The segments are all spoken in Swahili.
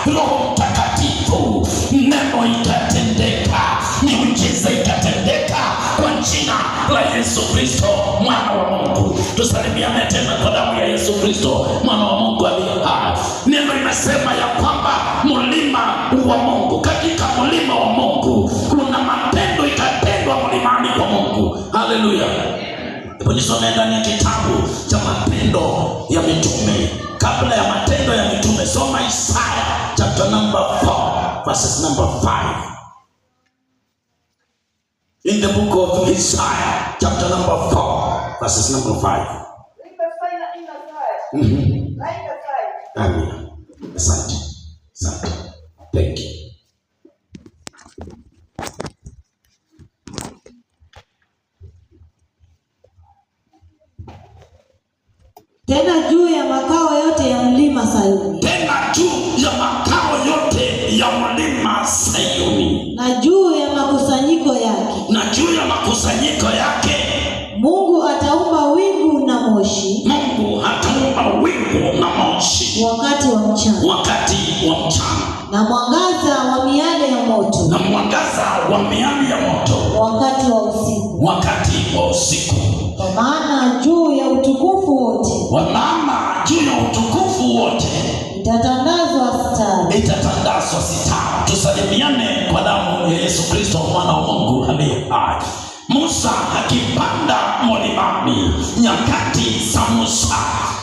Roho Mtakatifu, neno ikatendeka, miujiza ikatendeka kwa jina la Yesu Kristo mwana wa Mungu. Tusalimiane tena kwa damu ya Yesu Kristo mwana wa Mungu aliye hai. Neno linasema ya kwamba mlima wa Mungu, katika mlima wa Mungu kuna matendo itatendwa mlimani kwa Mungu. Haleluya. Hebu nisome ndani ya kitabu cha Matendo ya Mitume. Kabla ya Matendo ya Mitume, soma Isaya chapter number 4 verses number 5. In the book of Isaiah chapter number 4 verses number 5. Amen. Asante. Thank you. Tena juu ya makao yote ya mlima Sayuni. Tena juu ya makao yote ya mlima Sayuni. Na juu ya makusanyiko yake. Na juu ya makusanyiko yake. Mungu ataumba wingu na moshi. Mungu ataumba wingu na moshi. Wakati wa mchana. Wakati wa mchana. Na mwangaza wa miale ya moto. Na mwangaza wa miale ya moto. Wakati wa usiku. Wakati wa usiku. Kwa maana juu ya utukufu wote. Kwa maana juu ya utukufu wote. Itatandazwa sitara. Itatandazwa sitara. Tusalimiane kwa damu ya Yesu Kristo mwana wa Mungu aliye hai. Musa akipanda mlimani, nyakati za Musa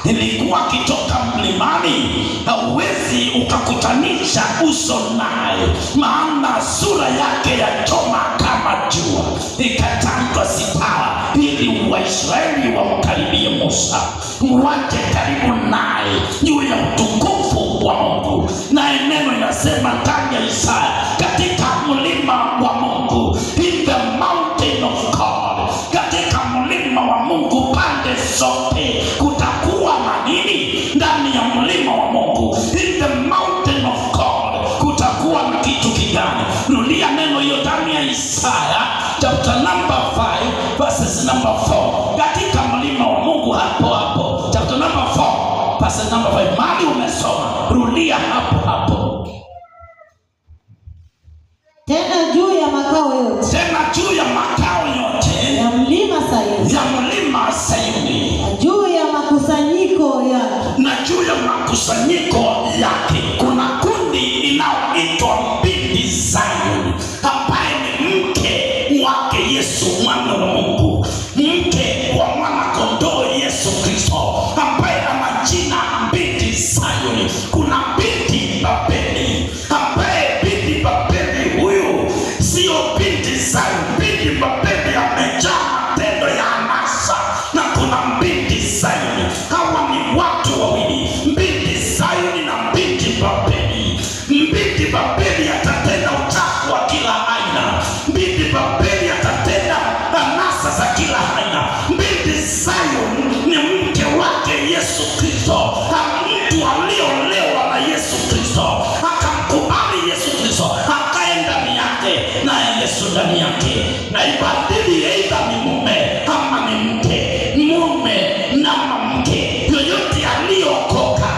ilikuwa akitoka mlimani, hauwezi ukakutanisha uso naye, maana sura yake ya choma kama jua. Ikatandwa sitara ili Waisraeli wamkaribie Musa, waje karibu naye juu ya utukufu wa Mungu. Na neno inasema ndani ya Isaya, katika mlima wa Mungu, in the mountain of God, katika mlima wa Mungu pande zote kutakuwa na nini? Ndani ya mlima wa Mungu, in the mountain of God, kutakuwa na kitu kigani? Rudia neno hiyo ndani ya Isaya chapter number 5 verses number 4. Katika mlima wa Mungu hapo chapter number 4 verses number 5. Mali umesoma, rudia hapo. Tena juu ya makao yote. Tena juu ya makao yote ya mlima Sayuni. Ya mlima Sayuni. Na juu ya makusanyiko yake. Na juu ya makusanyiko yake kuna kundi inaoitwa binti Sayuni, ambaye ni mke wake Yesu mwana wa Mungu, mke wa mwana kondoo Yesu Kristo, ambaye ana jina binti Sayuni. Kuna binti Babeli, ambaye binti Babeli huyu sio binti Sayuni. Binti Babeli amejaa matendo ya anasa, na kuna binti Sayuni. Hawa ni watu wawili, binti Sayuni na binti Babeli. Binti Babeli atatenda uchafu wa kila aina. Binti Babeli atatenda anasa za kila aina. Binti Sayuni ni mke wake Yesu Kristo, mtu aliolewa na Yesu Kristo, akamkubali Yesu Kristo, akae ndani yake, naye Yesu ndani yake. Na ibadili aidha ni mume ama ni mke, mume na mke yoyote aliokoka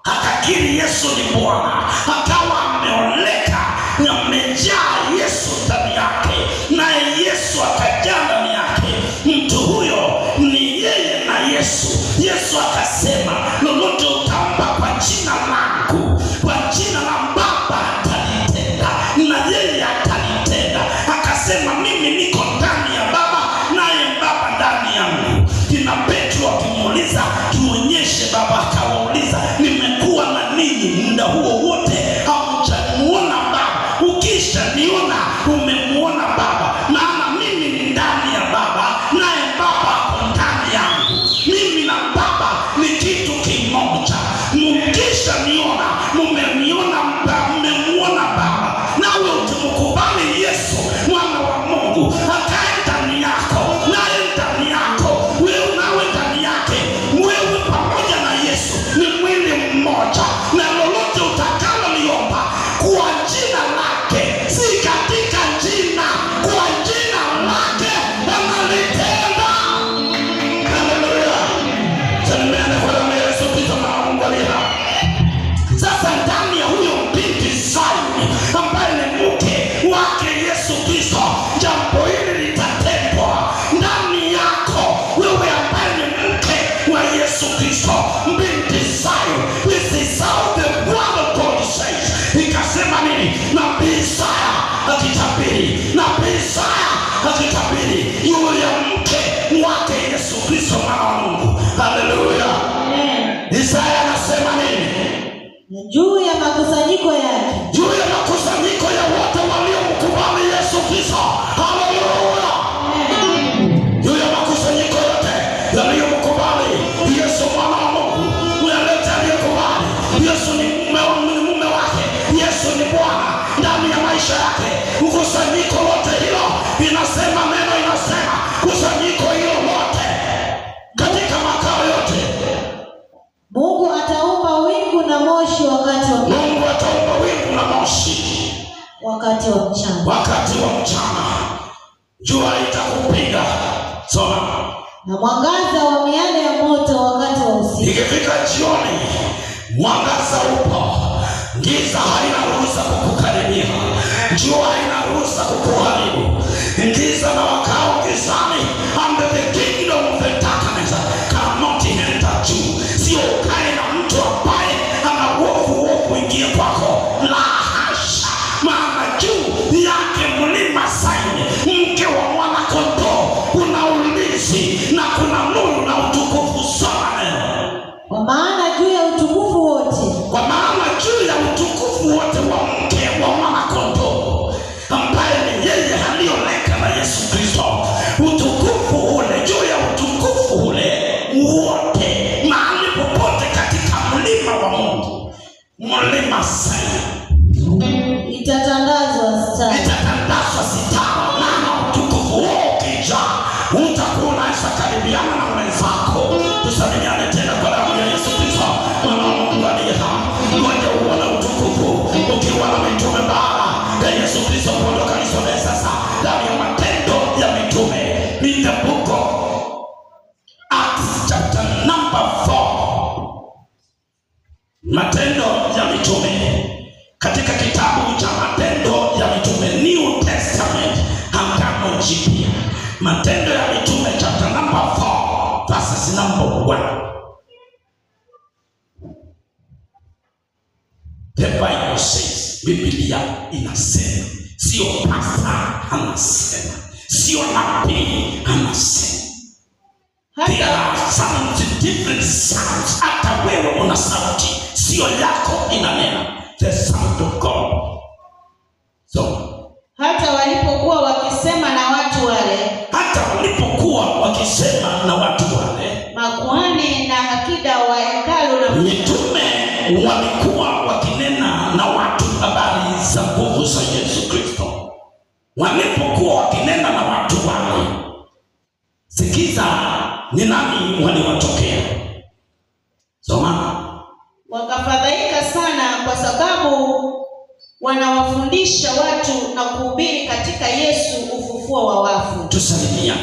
akakiri Yesu ni Bwana, akawa ameoleka na amejaa Yesu ndani yake, naye Yesu akajaa ndani yake, mtu huyo ni yeye na Yesu. Yesu akasema, lolote utaomba kwa jina langu, kwa jina la Baba atalitenda, na yeye atalitenda. Akasema, mimi niko ndani ya Baba, naye Baba ndani yangu. Kina Petro akimuuliza, tuonyeshe Baba, akawauliza, nimekuwa na ninyi muda huo wote, hamjamuona Baba? Ukisha niona umemuona Baba, maana mimi ni ndani ya Baba, naye Baba ako ndani yangu. Mimi na Baba ni kitu kimoja. Mkisha niona mmemuona Baba. Nawe utamkubali Yesu mwana wa Mungu akae ndani yako, naye ndani yako, wewe nawe ndani yake, wewe pamoja na Yesu ni mwili mmoja, na lolote utaka juu ya makusanyiko yake, juu ya makusanyiko ya wote waliomkubali Yesu Kristo. Haleluya! Juu ya makusanyiko yote yaliyomkubali Yesu mwana wa Mungu, yote aliyokubali Yesu ni mume wake, Yesu ni Bwana ndani ya maisha yake. Kusanyiko lote hilo inasema, neno inasema kusanyiko hilo lote katika makao yote, Mungu ataumba wingu na moshi wakati wa mchana. Mungu ataumba wingu na moshi wakati wa mchana. Wakati wa mchana jua itakupiga. Soma. Na mwangaza wa miale ya moto wakati wa usiku. Ikifika jioni, mwangaza upo, giza haina ruhusa kukukaribia, jua haina ruhusa kukuharibu. Giza na wakao gizani, under the kingdom of the darkness cannot enter you. Sio ukae na mtu ambaye ana uovu kuingia kwako, la hasha. Maana juu yake mlima Sayuni, mke wa mwana kondoo, kuna ulinzi na kuna nuru na utukufu sana. Kwa maana juu ya utukufu wote wa mke wa mwana kondoo, ambaye ni yeye aliyoleka na Yesu Kristo, utukufu ule, juu ya utukufu ule wote, mahali popote katika mlima wa Mungu, mlima Sayuni, itatandazwa sitara. Na utukufu ukija, utakuwa unakaribiana na mwenzako. Tusalimiane tena kwa damu ya Yesu Kristo, mwana wa Mungu aliye hai. Ngoja uone utukufu ukiwa na mitume baada ya Yesu Kristo kuondoka. Nisome sasa ndani ya Matendo ya Mitume, in the book of Acts chapter number 4. Matendo ya Mitume, katika kitabu cha Matendo ya Mitume, New Testament, Agano Jipya. Matendo ya Mitume chapter number 4 verses number 1. The Bible says, Biblia inasema, sio pastor anasema, sio nabii anasema. There are sounds, different sounds. Hata wewe una sauti, sio yako inanena, the sound of God. So hata walipokuwa wakisema na watu wale, makuhani na akida wa hekalu na mitume walikuwa wakinena na watu habari za nguvu za Yesu Kristo. Walipokuwa wakinena na watu wale, sikiza ni nani waliwatokea. Soma. Wakafadhaika sana kwa sababu wanawafundisha watu na kuhubiri katika Yesu ufufuo wa wafu. Tusalimia.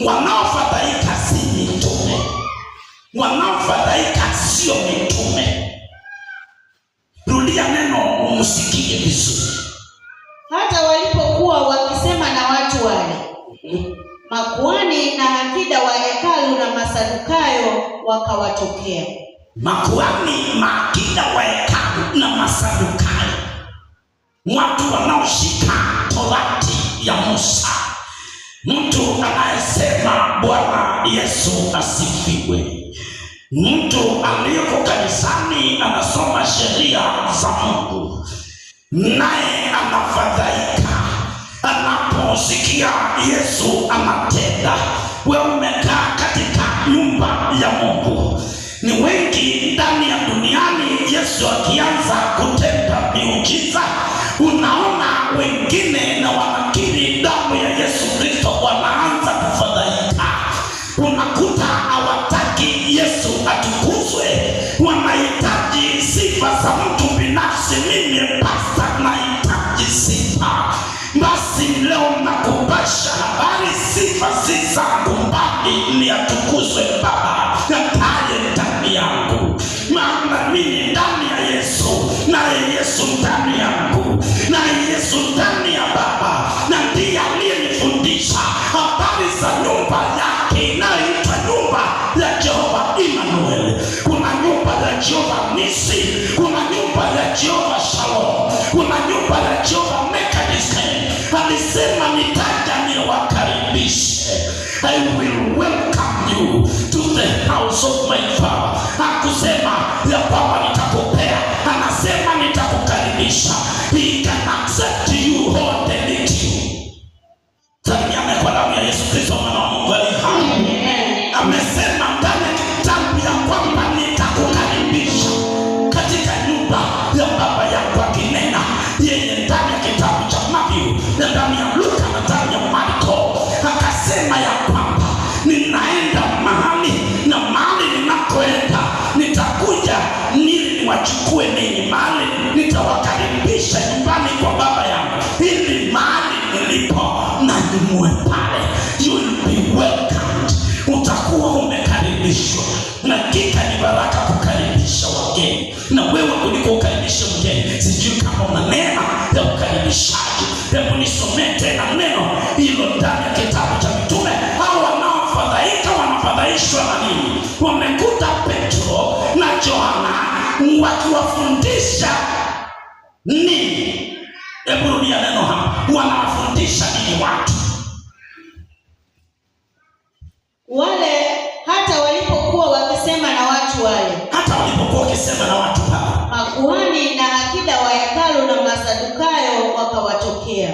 Wanaofadhaika si mitume, wanaofadhaika sio mitume. Rudia neno umsikie vizuri. Hata walipokuwa wakisema na watu wale, makuhani na akida wa hekalu na Masadukayo wakawatokea. Makuhani, maakida wa hekalu na Masadukayo, watu wanaoshika torati ya Musa, mtu anayesema Bwana Yesu asifiwe, mtu aliyeko kanisani anasoma sheria za Mungu, naye anafadhaika anaposikia Yesu anatenda. Wewe umekaa katika nyumba ya Mungu, ni wengi ndani ya duniani. Yesu akianza kutenda miujiza, unaona wengine na wanakiri damu ya Yesu Kristo, wanaanza kufadhaika. Unakuta hawataki Yesu atukuzwe, wanahitaji sifa za mtu binafsi. Mimi pastor nahitaji sifa. Basi leo nakupasha habari, sifa si zangu, bali ni atukuzwe Baba ataye ndani yangu. Maana mimi ndani ya Yesu, naye Yesu ndani yangu, naye Yesu ndani ya Baba, na ndiye aliyenifundisha habari za nyumba yake inayoitwa nyumba ya Jehova Emmanuel. Kuna nyumba ya Jehova Nisi, kuna nyumba ya Jehova Shalom, kuna nyumba ya Jehova Mekadisemi. Alisema nitaja niwakaribishe, I will welcome you to the house of my Father. Hakusema ya kwamba nitakupea, ukaribishe mgeni. Sijui kama una neema ya ukaribishaji. Hebu nisomee tena neno hilo ndani ya kitabu cha Mitume. Hao wanaofadhaika wanafadhaishwa na nini? Wamekuta Petro na Yohana wakiwafundisha nini? Hebu rudia neno hapa. Wanawafundisha nini watu? Wale hata walipokuwa wakisema na watu wale. Hata walipokuwa wakisema na watu pale, makuhani na akida wa hekalu na Masadukayo wakawatokea.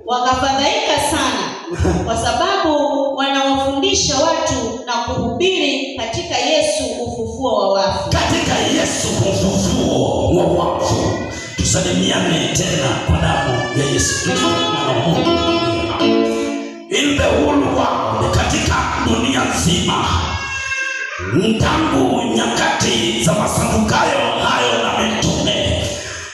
Wakafadhaika sana kwa sababu wanawafundisha watu na kuhubiri katika Yesu ufufuo wa wafu. Katika Yesu ufufuo wa wafu. Tusalimiane tena kwa damu ya Yesu Kristo mwana wa Mungu. In the whole world, katika dunia nzima, tangu nyakati za Masadukayo hayo na mitume,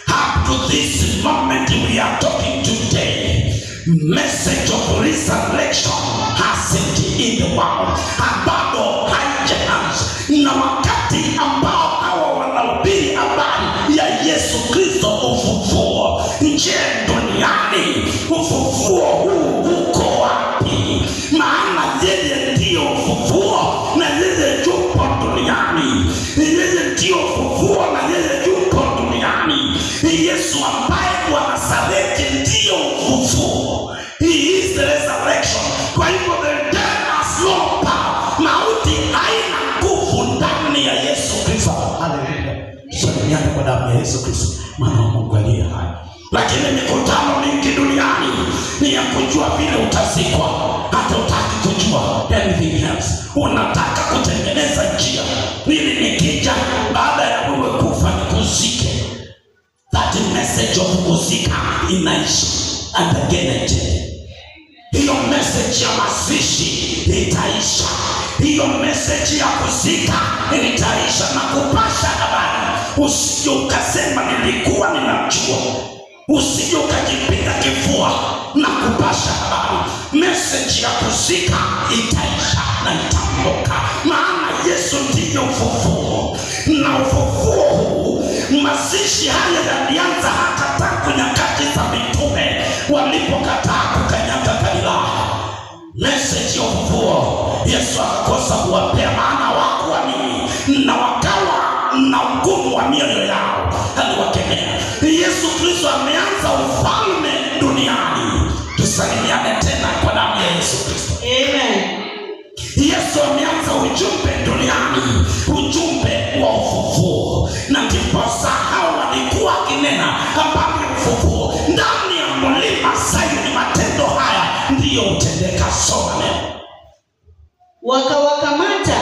up to this moment we are talking today, message of resurrection hasn't in the world. Bado haijaanza. Na wakati ambao hawa wanahubiri habari ya Yesu Kristo ufufuo, je, duniani ufufuo huu uko wapi? Maana yeye ndio ufufuo na yeye yupo duniani. Yeye ndio ufufuo na yeye yupo duniani. Yesu ambaye wa Nazareti ndio ufufuo. He is the resurrection. Kwa hivyo the death has no power. Mauti haina nguvu ndani ya Yesu Kristo. Haleluya. Salimiane kwa damu ya Yesu Kristo mwana wa Mungu aliye hai. Lakini mikutano mingi duniani ni ya kujua vile utazikwa. Hata utaki kujua anything else. Unataka kutengeneza njia ili nikija baada ya wewe kufa nikuzike. That message of kuzika inaisha and again. Hiyo message ya mazishi itaisha. Hiyo message ya kuzika itaisha na kupasha habari. Usije ukasema nilikuwa ninajua. Usije ukajipiga kifua na kupasha habari. Message ya kuzika itaisha na itaondoka. Maana Yesu ndiye ufufuo. Na ufufuo huu, mazishi haya yalianza hata tangu nyakati za mitume walipokataa kukanyaga Galilaya. Message ya ufufuo Yesu akakosa kuwapea, maana hawakuamini na wakawa na ugumu wa mioyo yao. Aliwakemea. Yesu Kristo ameanza ufalme duniani. Tusalimiane tena kwa damu ya Yesu Kristo. Amen. Yesu ameanza ujumbe duniani, ujumbe wa ufufuo. Na ndiposa hao walikuwa kinena habari ya ufufuo ndani ya mlima Sayuni. Matendo haya ndiyo utendeka. Soma neno. Wakawakamata,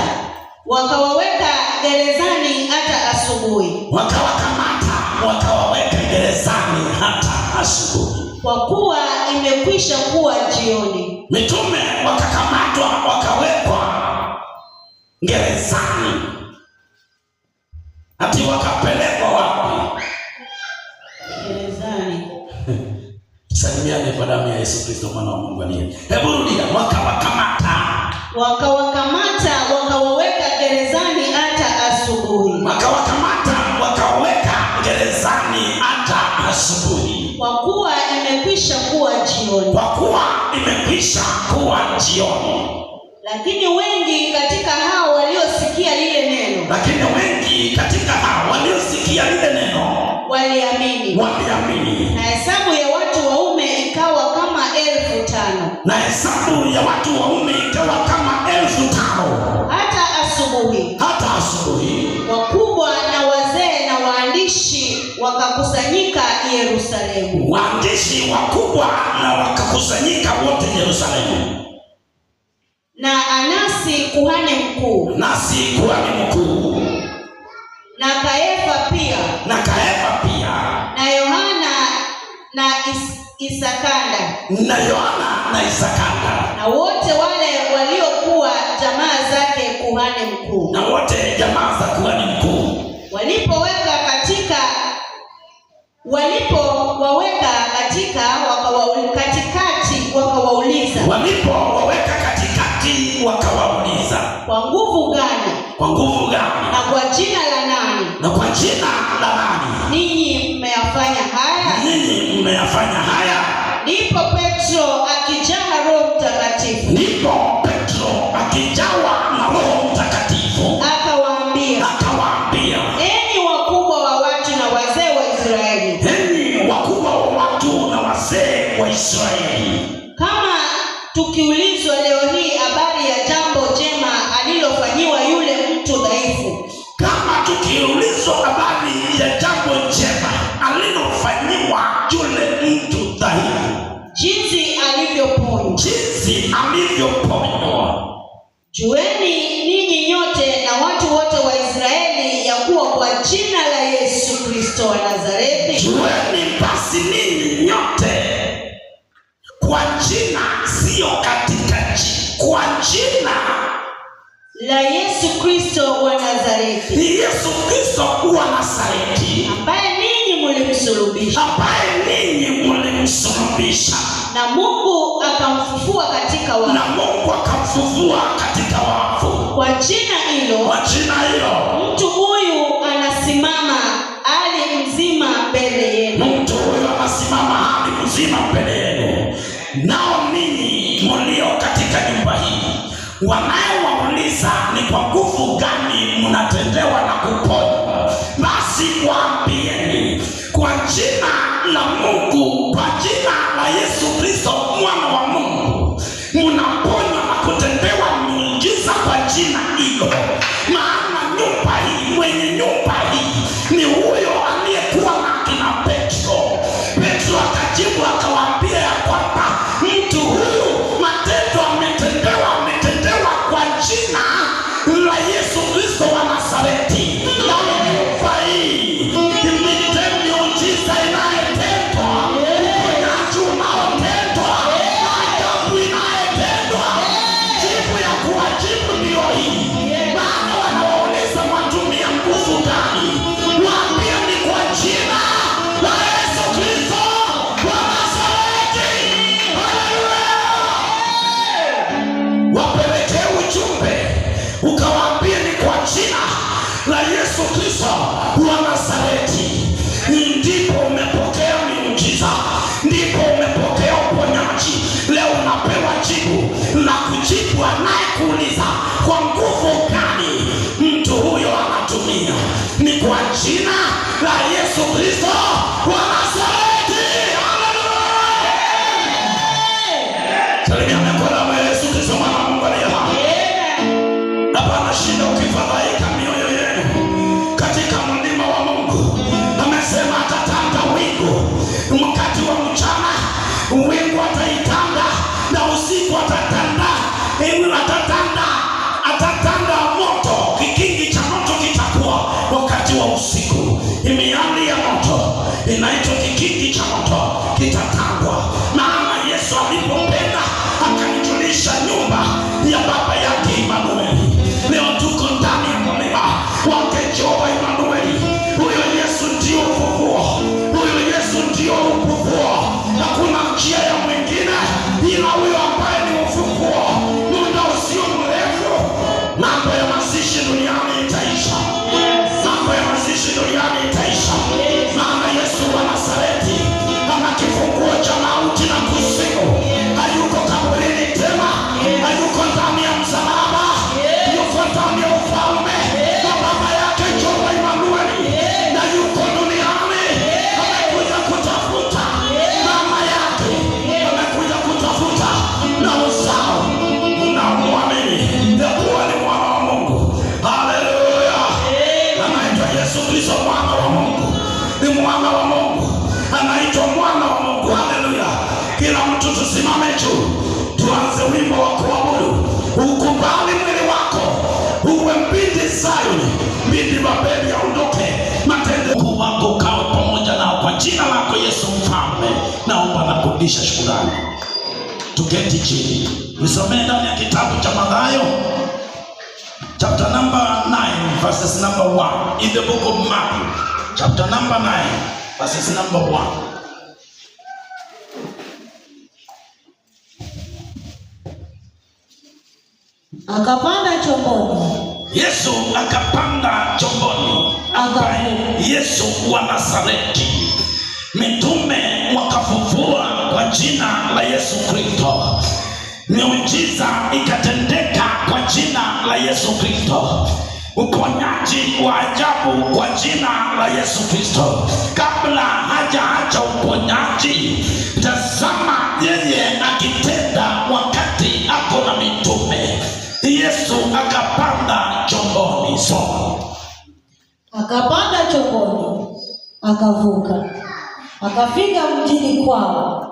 wakawaweka gerezani hata asubuhi. Wakawakamata, wakawaweka gerezani hata asubuhi, kwa kuwa imekwisha kuwa jioni. Mitume wakakamatwa, wakawekwa gerezani. Ati wakapelekwa wapi? Gerezani. Salimiane kwa damu ya Yesu Kristo mwana wa Mungu aliye. Hebu rudia. Wakawakamata, wakawaweka gerezani hata asubuhi. Wakawakamata, wakawaweka gerezani hata asubuhi. Kwa kuwa imekwisha kuwa jioni. Kwa kuwa imekwisha kuwa jioni. Lakini wengi katika hao waliosikia lile neno. Lakini wengi katika hao waliosikia lile neno waliamini. Na hesabu ya watu waume ikawa kama 5,000. Na hesabu ya watu waume ikawa kama 5,000. Hata asubuhi. Wakubwa na wazee na waandishi wakakusanyika Yerusalemu. Waandishi wakubwa na wakakusanyika wote Yerusalemu. Na Anasi kuhani mkuu. Na Kayafa pia. Na Yohana na Isakanda. Na wote wale waliokuwa jamaa zake kuhani mkuu. Walipowaweka katikati wakawauliza. Kwa nguvu gani? Na kwa jina la nani Na kwa jina la nani? Ninyi mmeyafanya haya. Ninyi mmeyafanya haya. Ndipo Petro akijawa Roho Mtakatifu. Ndipo Petro akijawa na Roho Mtakatifu. Akawaambia, enyi wakubwa wa watu na wazee wa Israeli. Enyi wakubwa wa watu na wazee wa Israeli. Kama tukiulizwa leo hii habari ya jambo jema alilofanyiwa yule mtu dhaifu. Kama tukiulizwa habari ya jambo jema alilofanyiwa yule mtu dhaifu. Jinsi alivyoponywa. Jueni ninyi nyote na watu wote wa Israeli ya kuwa kwa jina la Yesu Kristo wa Nazareti. Jueni basi ninyi nyote kwa jina, sio katika kwa jina la Yesu Kristo wa Nazareti. Ni Yesu Kristo wa Nazareti, ambaye ninyi mlimsulubisha. Na Mungu akamfufua katika wafu. Kwa jina hilo mtu huyu anasimama hali mzima mbele yenu. Nao ninyi mlio katika nyumba hii, wanayowauliza ni kwa nguvu gani mnatendewa na kuponywa, basi waambieni kwa jina la Mungu, kwa jina la Yesu Kristo mwana wa Mungu, mnaponywa na kutendewa miujiza kwa jina hilo. Maana nyumba hii, mwenye nyumba hii ni huyo aliyekuwa na kina Petro. Petro akajibu akawaambia ya kwamba mtu huyu matendo ametendewa kwa jina la Yesu Kristo wa Nazareti. Na nyumba hii miujiza inayotendwa, uponyaji unaotendwa, ajabu inayotendwa, jibu ya kuwajibu ndio hii. Maana wanawauliza mwatumia nguvu gani, waambie ni kwa jina la Yesu Kristo wa Nazareti. Wapelekee ujumbe ukawaambie ni kwa jina la Yesu Kristo wa Nazareti ndipo umepokea miujiza, ndipo umepokea uponyaji. Leo unapewa jibu na kujibu anayekuuliza kwa nguvu gani mtu huyo anatumia. Ni kwa jina la Yesu Kristo wa Nazareti. Haleluya! Salimia mkono wa Yesu Kristo mwana wa Mungu aliye hai. Hapana shida ukifadhaika mioyo yenu katika mlima wa Mungu. Amesema atatanda wingu wakati wa mchana, wingu ataitanda, na usiku atatanda moto. Kikingi cha moto kitakuwa wakati wa usiku. Miali ya moto inaitwa kikingi cha moto kitatandwa. Maana Yesu alipopenda akanijulisha nyumba ya baba yake Emanueli. Leo tuko ndani ya mlima wake Jehova Emanueli. Huyo Yesu ndio ufufuo, huyo Yesu ndio ufufuo. Hakuna njia ya mwingine ila huyo ambaye ni ufufuo. Muda usio mrefu mambo ya mazishi duniani itaisha. Mambo ya mazishi duniani itaisha. Maana Yesu wa Nazareti ana kifunguo cha mauti na kuzimu. Hayuko kaburini tena, hayuko ndani ya msalaba, yuko ndani ya ufalme wa baba yake Jehova Emanueli, na yuko duniani. Amekuja kutafuta mama yake, amekuja kutafuta na uzao unaomwamini ya kuwa ni mwana wa Mungu. Haleluya! Anaitwa Yesu Kristo mwana wa Mungu, ni mwana wa Mungu, anaitwa mwana wa Mungu. Haleluya! Kila mtu tusimame juu, tuanze wimbo wa kuabudu. Ukubali mwili wako uwe mbindi Sayuni, mbindi Babeli aondoke. Matendo wako kawe pamoja nao kwa jina lako Yesu Mfalme. Naomba na kurudisha shukrani. Tuketi chini. Nisomee ndani ya kitabu cha Mathayo chapter number 9 verses number 1. In the book of Matthew chapter number 9 verses number 1. Akapanda chomboni. Yesu akapanda chomboni. ambaye Yesu wa Nazareti. Mitume wakafufua kwa jina la Yesu Kristo. Miujiza ikatendeka kwa jina la Yesu Kristo. Uponyaji wa ajabu kwa jina la Yesu Kristo. Kabla hajaacha uponyaji, tazama yeye akitenda wakati ako na mitume. Yesu akapanda chomboni. Akapanda chomboni, akavuka, akafika mjini kwao.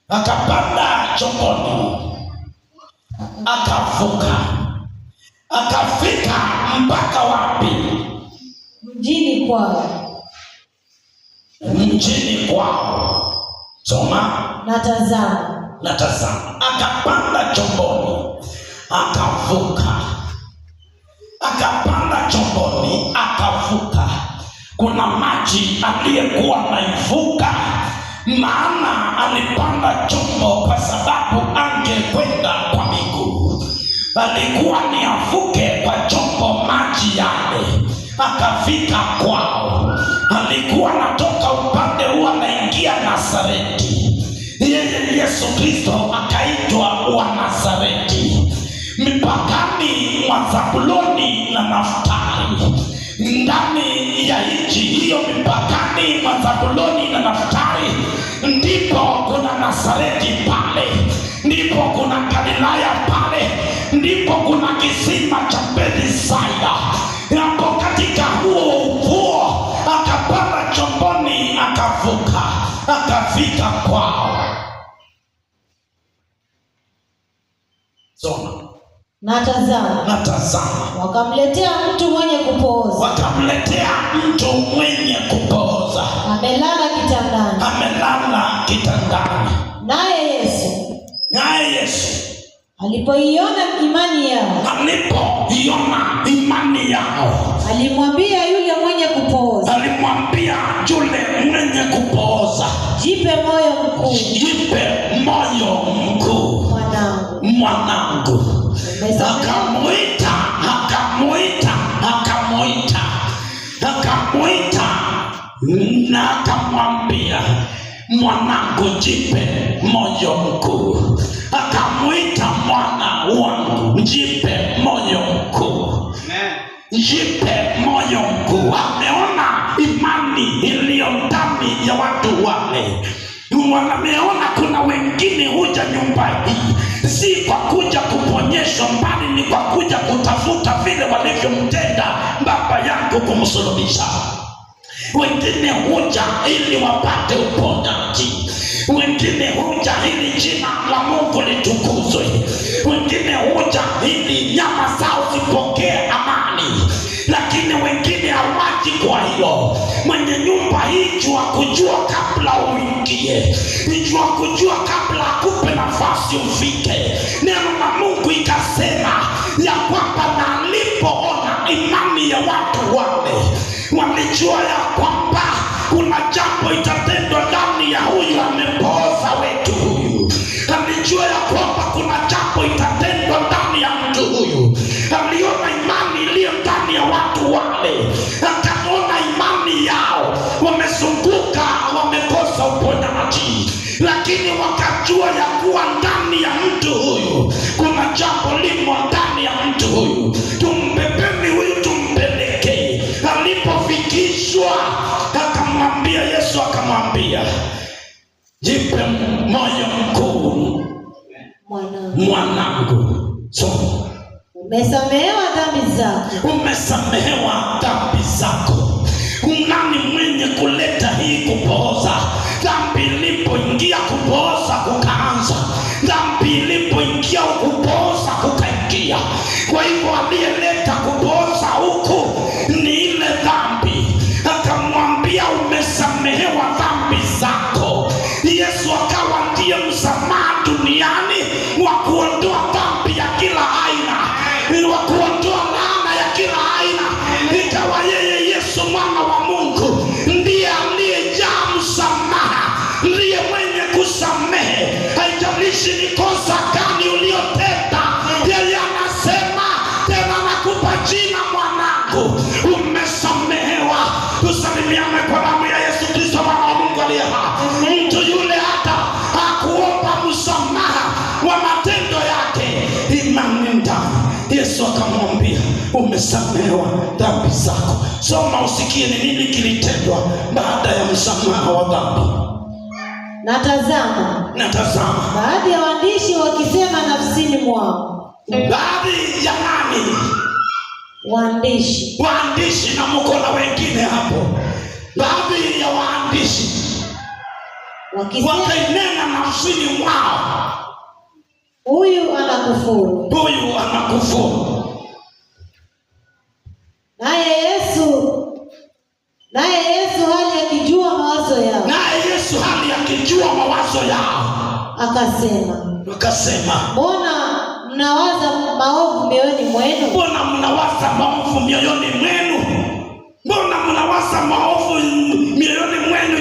Akapanda chomboni, akavuka, akafika mpaka wapi? Mjini kwao. Mjini kwao. Soma. Na tazama, akapanda chomboni, akavuka. Akapanda chomboni, akavuka. Kuna maji aliyekuwa naivuka, maana alipanda chombo kwa sababu angekwenda kwa miguu. Alikuwa ni avuke kwa chombo maji yale, akafika kwao. Alikuwa natoka upande huo anaingia Nazareti. Yeye Yesu Kristo akaitwa wa Nazareti, mipakani mwa Zabuloni na Naftali. Ndani ya nchi hiyo mipakani mwa Zabuloni na Naftali ndipo kuna Nazareti pale, ndipo kuna Galilaya pale, ndipo kuna kisima cha Bethsaida. Hapo katika huo ufuo akapanda chomboni, akavuka, akafika kwao. Soma. Na tazama, wakamletea mtu mwenye kupooza, amelala kitandani. Naye Yesu alipoiona imani yao, alimwambia yule mwenye kupooza, jipe moyo mkuu mwanangu. Akamuita na akamwambia, mwanangu, jipe moyo mkuu. Akamuita, mwana wangu, jipe moyo mkuu. Jipe moyo mkuu. Ameona imani iliyo ndani ya watu wale. Wameona kuna wengine huja nyumba hii si kwa kuja kuponyeshwa, mbali ni kwa kuja kutafuta vile walivyomtenda baba yangu kumsulubisha. Wengine huja ili wapate uponyaji, wengine huja ili jina la Mungu litukuzwe, wengine huja ili nyama zao zipokee amani, lakini wengine hawaji kwa hilo. Mwenye nyumba hii jua kujua kabla uingie, jua kujua kabla akupe nafasi ufike. Neno la Mungu ikasema ya kwamba na alipoona imani ya watu wale, walijua ya kwamba kuna jambo itatendwa ndani ya huyu amepooza wetu huyu. Alijua ya kwamba kuna jambo itatendwa ndani ya mtu huyu. Aliona imani iliyo ndani ya watu wale, akaona imani yao. Wamezunguka, wamekosa uponyaji, lakini wakajua ya kuwa ndani ya mtu huyu kuna jambo limo ndani ya mtu huyu. Tumbebeni huyu, tumpeleke. Alipofikishwa akamwambia Yesu, akamwambia, jipe moyo mkuu mwanangu. So umesamehewa dhambi zako. Nani mwenye kuleta hii kupooza? Dhambi ilipoingia kupooza kukaanza, dhambi ilipoingia kupooza kukaingia. Kwa hivyo aliyeleta kupooza huku ni ile dhambi. Akamwambia umesamehewa dhambi zako. Yesu akawa ndiye msamaha duniani wa kuondoa dhambi ya kila aina, wa kuondoa laana ya kila aina. Ikawa yeye Yesu mwana wa Mungu ndiye kwa damu ya Yesu Kristo mwana wa Mungu aliye hai. Mtu yule hata hakuomba msamaha wa matendo yake, imani ndani. Yesu akamwambia umesamehewa dhambi zako. Soma usikie ni nini kilitendwa baada ya msamaha wa dhambi. Na tazama, baadhi ya waandishi wakisema nafsini mwao. Baadhi ya nani? Waandishi na mkono wengine hapo. Baadhi ya waandishi wakainena nafsini mwao, huyu anakufuru. Naye Yesu hali akijua mawazo yao. Akasema, mbona mnawaza maovu mioyoni mwenu?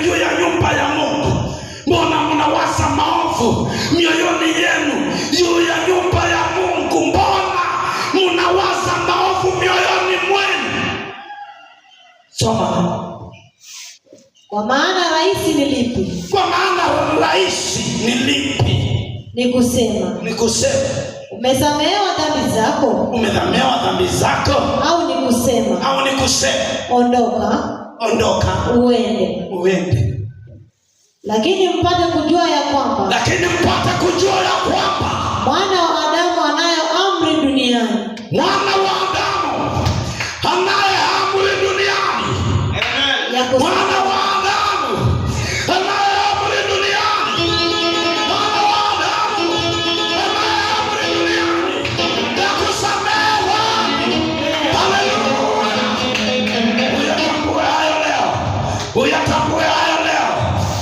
Juu ya nyumba ya Mungu. Mbona mnawaza maovu mioyoni yenu juu ya nyumba ya Mungu? Mbona mnawaza maovu mioyoni mwenu? Soma. Kwa maana rahisi ni lipi? Ni kusema umesamehewa dhambi zako, au ni kusema ondoka uende. Lakini mpate kujua ya kwamba Mwana wa Adamu anayo amri duniani.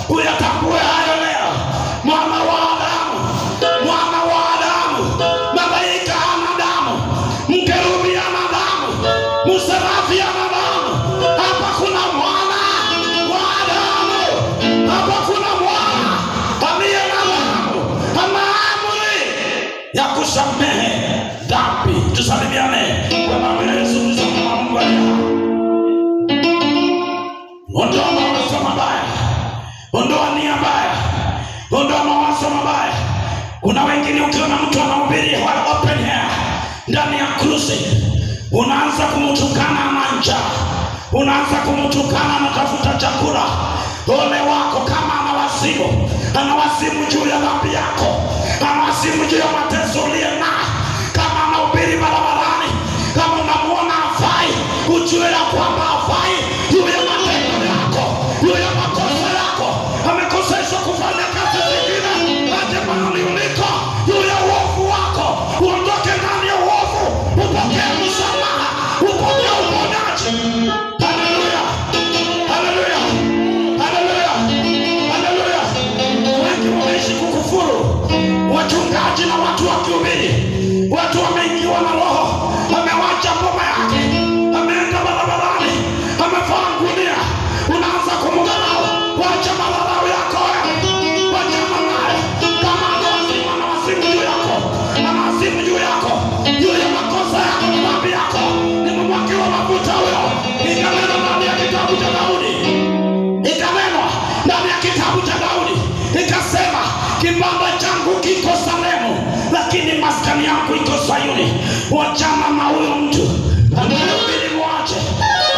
Uyatambue hayo leo. Mwana wa Adamu, malaika ana damu, mkerubi ana damu, mserafi ana damu. Hapa kuna mwana wa Adamu, hapa kuna mwana aliye na damu, ana amri ya kusamehe dhambi. Tusalimiane kwa damu ya Yesu Kristo mwana wa Mungu aliye hai. Ondoa mawazo mabaya, ondoa nia mbaya, ondoa mawazo mabaya. Kuna wengine ukiona mtu anahubiri open air ndani ya crusade, unaanza kumtukana na njaa, unaanza kumtukana na tafuta chakula. Ole wako kama anawasimu juu ya dhambi yako, anawasimu juu ya mateso uliye nayo. Kama anahubiri barabarani, kama unamuona hafai, ujue ya kwamba hafai juu ya matendo yako, juu ya makosa yako. Amekoseshwa kufanya kazi zingine, aje mahali uliko juu ya uovu wako. Uondoke ndani ya uovu, upokee msamaha, upokee uponyaji. Haleluya, haleluya, haleluya, haleluya. Wengi wameishi kukufuru wachungaji na watu wakihubiri. Watu wameingiwa na roho, amewacha boma yake, ameenda barabarani, amevaa gunia. Unaanza kumdharau. Wacha madharau yako, wachana naye. Kama anawasimu juu yako, anawasimu juu yako, juu ya makosa yako na dhambi yako, ni mwagiwa mafuta huyo. Ikanenwa ndani ya kitabu cha Daudi, ikasema kibanda changu kiko Salemu, lakini maskani yangu iko Sayuni. Wachana na huyo mtu anayehubiri, mwache.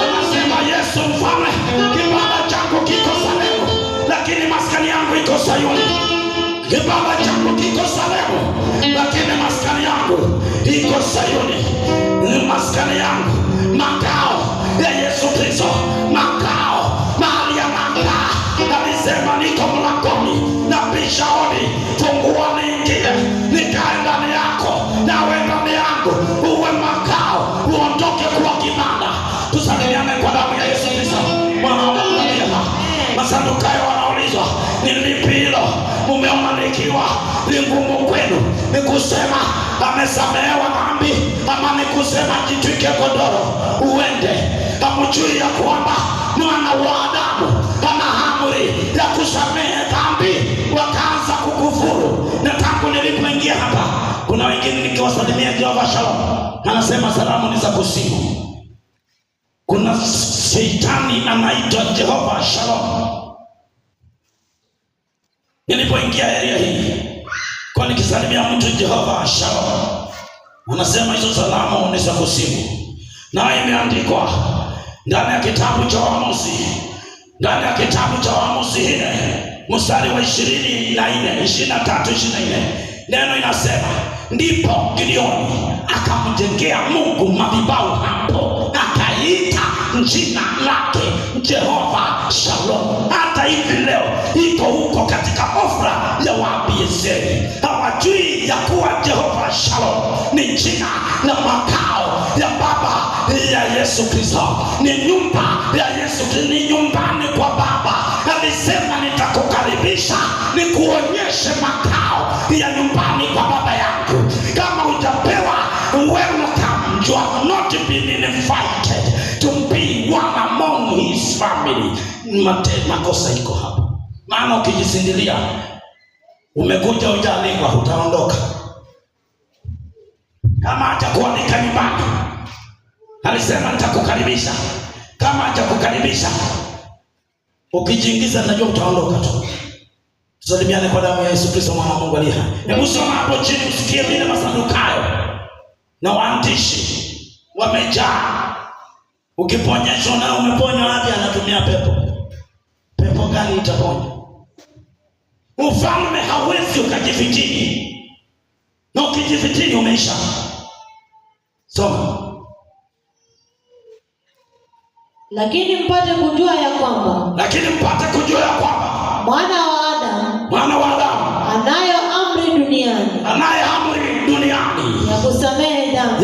Anasema Yesu mfalme, kibanda changu kiko Salemu, lakini maskani yangu iko Sayuni. Kibanda changu kiko Salemu, lakini maskani yangu iko Sayuni. Maskani yangu, makao ya Yesu Kristo, makao mahali ya makaa. Alisema niko mlangoni nabisha hodi, fungua niingie, nikae ndani yako, nawe ndani yangu, uwe makao, uondoke kwa kibanda. Tusalimiane kwa damu ya Yesu Kristo mwana wa Mungu aliye hai. Masadukayo wanaulizwa ni lipi hilo mumeona likiwa ni ngumu kwenu? Ni kusema amesamehewa dhambi, ama ni kusema jitwike godoro uende? Hamjui ya kwamba Mwana wa Adamu ana amri ya kusamehe dhambi? Wakaanza kukufuru. Na tangu nilipoingia hapa, kuna wengine nikiwasalimia Jehova Shalom, anasema salamu ni za kusimu. Kuna Shetani anaitwa Jehova Shalom. Nilipoingia area hii kwa nikisalimia mtu Jehova Shalom, anasema hizo salamu ni za kusimu, na imeandikwa ndani ya kitabu cha Waamuzi, ndani ya kitabu cha Waamuzi hile mstari wa 24, 23, 24. Neno inasema ndipo Gideoni akamjengea Mungu madhabahu hapo, akaita jina lake Jehova Shalom. Hata hivi leo iko huko katika Ofra ya Waabiezeri. Hawajui ya kuwa Jehova Shalom ni jina na makao ya Baba ya Yesu Kristo, ni nyumba ya Yesu Kristo, ni nyumbani kwa Baba. Alisema nitakukaribisha nikuonyeshe makao ya nyumbani kwa Baba yangu. Kama hujapewa welcome, you have not been invited to be one among his family. Makosa iko hapo. Maana ukijisindilia umekuja hujalikwa, utaondoka. Kama hajakualika nyumbani, alisema nitakukaribisha. Kama hajakukaribisha, ukijiingiza najua utaondoka tu. Tusalimiane kwa damu ya Yesu Kristo mwana wa Mungu aliye hai. Hebu soma hapo chini usikie vile Masadukayo na waandishi wamejaa. Ukiponyeshwa na umeponywa wapi, anatumia pepo. Pepo gani itaponya? Ufalme hawezi ukajifitini, na ukijifitini umeisha. Soma. Lakini mpate kujua ya kwamba mwana wa Adamu anayo amri duniani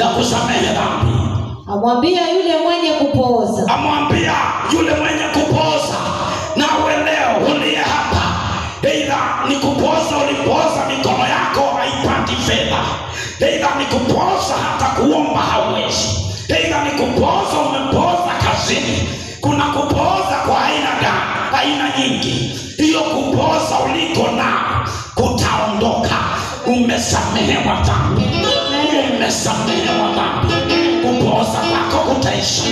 ya kusamehe dhambi. Amwambia yule mwenye kupooza. Nawe leo uliye hapa, aidha ni kupooza, ulipooza mikono yako haipati fedha, aidha ni kupooza hata kuomba hauwezi, aidha ni kupooza umepooza kazini. Kuna kupooza kwa aina gani? Aina nyingi. Hiyo kupooza uliko na kutaondoka. Umesamehewa dhambi. Kupooza kwako kutaisha.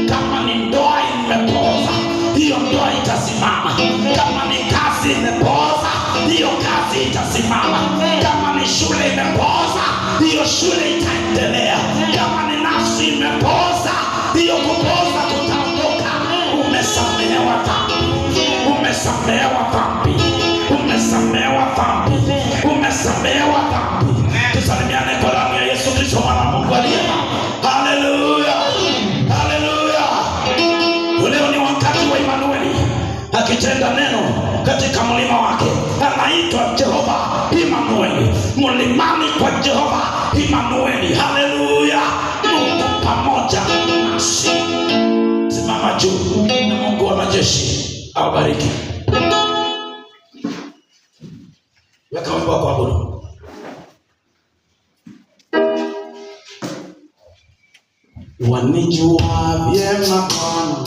Kama ni ndoa imepooza, hiyo ndoa itasimama. Kama ni kazi imepooza, hiyo kazi itasimama. Kama ni shule imepooza, hiyo shule itaendelea. Kama ni nafsi imepooza, hiyo kupooza kutaondoka. Umesamehewa dhambi. Tusalimiane kwa damu ya Yesu Kristo mwana wa Mungu aliye hai. Haleluya. Leo ni wakati wa Emanueli akitenda neno katika mlima wake. Anaitwa Jehova Emanueli. Mlimani kwa Jehova Emanueli. Haleluya. Mungu pamoja nasi. Simama juu na Mungu wa majeshi awabariki. Weka wimbo wa kuabudu. Wanijua vyema Bwana